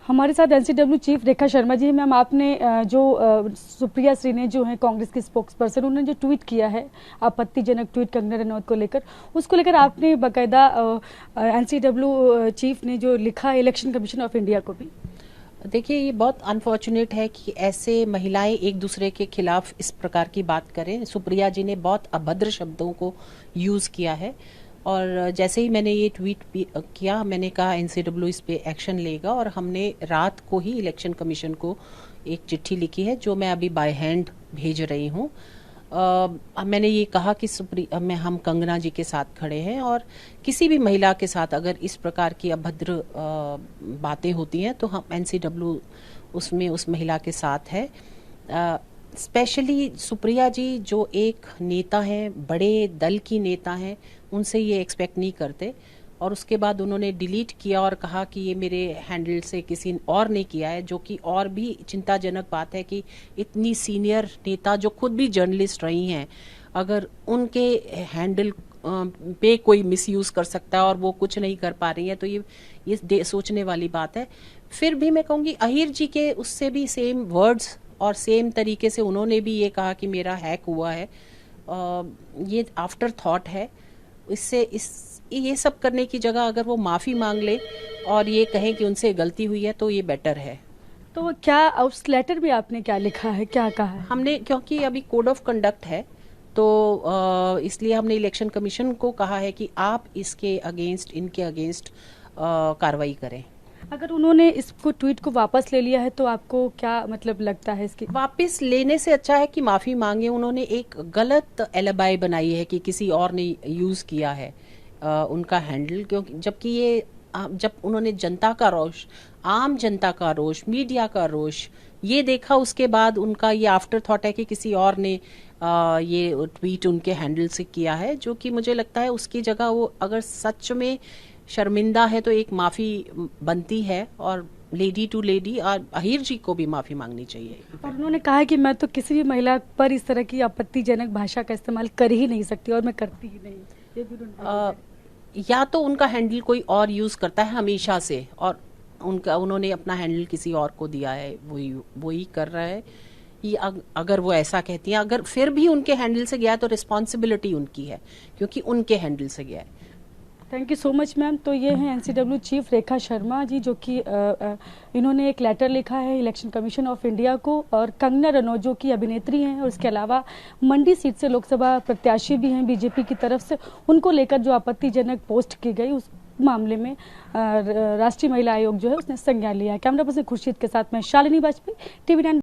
हमारे साथ NCW chief Rekha Sharma ji हैं। मैम, आपने जो सुप्रिया श्री ने जो है कांग्रेस की स्पोक्स पर्सन, उन्होंने जो ट्वीट किया है आपत्तिजनक ट्वीट कंगना रनौत को लेकर, उसको लेकर आपने बाकायदा एनसीडब्ल्यू चीफ ने जो लिखा इलेक्शन कमीशन ऑफ इंडिया को भी। देखिए, ये बहुत अनफॉर्चुनेट है कि ऐसे महिलाएं एक दूसरे के खिलाफ इस प्रकार की बात करें। सुप्रिया जी ने बहुत अभद्र शब्दों को यूज़ किया है और जैसे ही मैंने ये ट्वीट किया, मैंने कहा एनसीडब्ल्यू इस पे एक्शन लेगा और हमने रात को ही इलेक्शन कमीशन को एक चिट्ठी लिखी है जो मैं अभी बाय हैंड भेज रही हूँ। मैंने ये कहा कि हम कंगना जी के साथ खड़े हैं और किसी भी महिला के साथ अगर इस प्रकार की अभद्र बातें होती हैं तो हम एनसीडब्ल्यू उसमें उस महिला के साथ है। स्पेशली सुप्रिया जी जो एक नेता हैं, बड़े दल की नेता हैं, उनसे ये एक्सपेक्ट नहीं करते। और उसके बाद उन्होंने डिलीट किया और कहा कि ये मेरे हैंडल से किसी और ने किया है, जो कि और भी चिंताजनक बात है कि इतनी सीनियर नेता जो खुद भी जर्नलिस्ट रही हैं, अगर उनके हैंडल पे कोई मिसयूज कर सकता है और वो कुछ नहीं कर पा रही है तो ये सोचने वाली बात है। फिर भी मैं कहूँगी अहीर जी के उससे भी सेम वर्ड्स और सेम तरीके से उन्होंने भी ये कहा कि मेरा हैक हुआ है। ये आफ्टर थॉट है। ये सब करने की जगह अगर वो माफ़ी मांग ले और ये कहें कि उनसे गलती हुई है तो ये बेटर है। तो क्या उस लेटर में आपने क्या लिखा है, क्या कहा है? हमने, क्योंकि अभी कोड ऑफ कंडक्ट है तो इसलिए हमने इलेक्शन कमीशन को कहा है कि आप इनके अगेंस्ट कार्रवाई करें। अगर उन्होंने इसको ट्वीट को वापस ले लिया है तो आपको क्या मतलब लगता है इसकी? वापस लेने से अच्छा है कि माफ़ी मांगे। उन्होंने एक गलत एलिबाई बनाई है कि किसी और ने यूज़ किया है उनका हैंडल, क्योंकि जबकि ये जब उन्होंने जनता का रोष, आम जनता का रोष, मीडिया का रोष ये देखा, उसके बाद उनका ये आफ्टर थॉट है कि किसी और ने ये ट्वीट उनके हैंडल से किया है, जो कि मुझे लगता है उसकी जगह वो अगर सच में शर्मिंदा है तो एक माफ़ी बनती है और लेडी टू लेडी और अहीर जी को भी माफ़ी मांगनी चाहिए। और उन्होंने कहा है कि मैं तो किसी भी महिला पर इस तरह की आपत्तिजनक भाषा का इस्तेमाल कर ही नहीं सकती और मैं करती ही नहीं। ये भी या तो उनका हैंडल कोई और यूज़ करता है हमेशा से और उन्होंने अपना हैंडल किसी और को दिया है, वही कर रहा है। ये अगर वो ऐसा कहती हैं, अगर फिर भी उनके हैंडल से गया तो रिस्पॉन्सिबिलिटी उनकी है क्योंकि उनके हैंडल से गया है। Thank you so much ma'am. तो ये हैं एनसीडब्ल्यू चीफ रेखा शर्मा जी, जो कि इन्होंने एक लेटर लिखा है इलेक्शन कमीशन ऑफ इंडिया को, और कंगना रनौत जो कि अभिनेत्री हैं और उसके अलावा मंडी सीट से लोकसभा प्रत्याशी भी हैं बीजेपी की तरफ से, उनको लेकर जो आपत्तिजनक पोस्ट की गई उस मामले में राष्ट्रीय महिला आयोग जो है उसने संज्ञान लिया है। कैमरा पर्सन खुर्शीद के साथ मैं शालिनी वाजपेयी, TV9।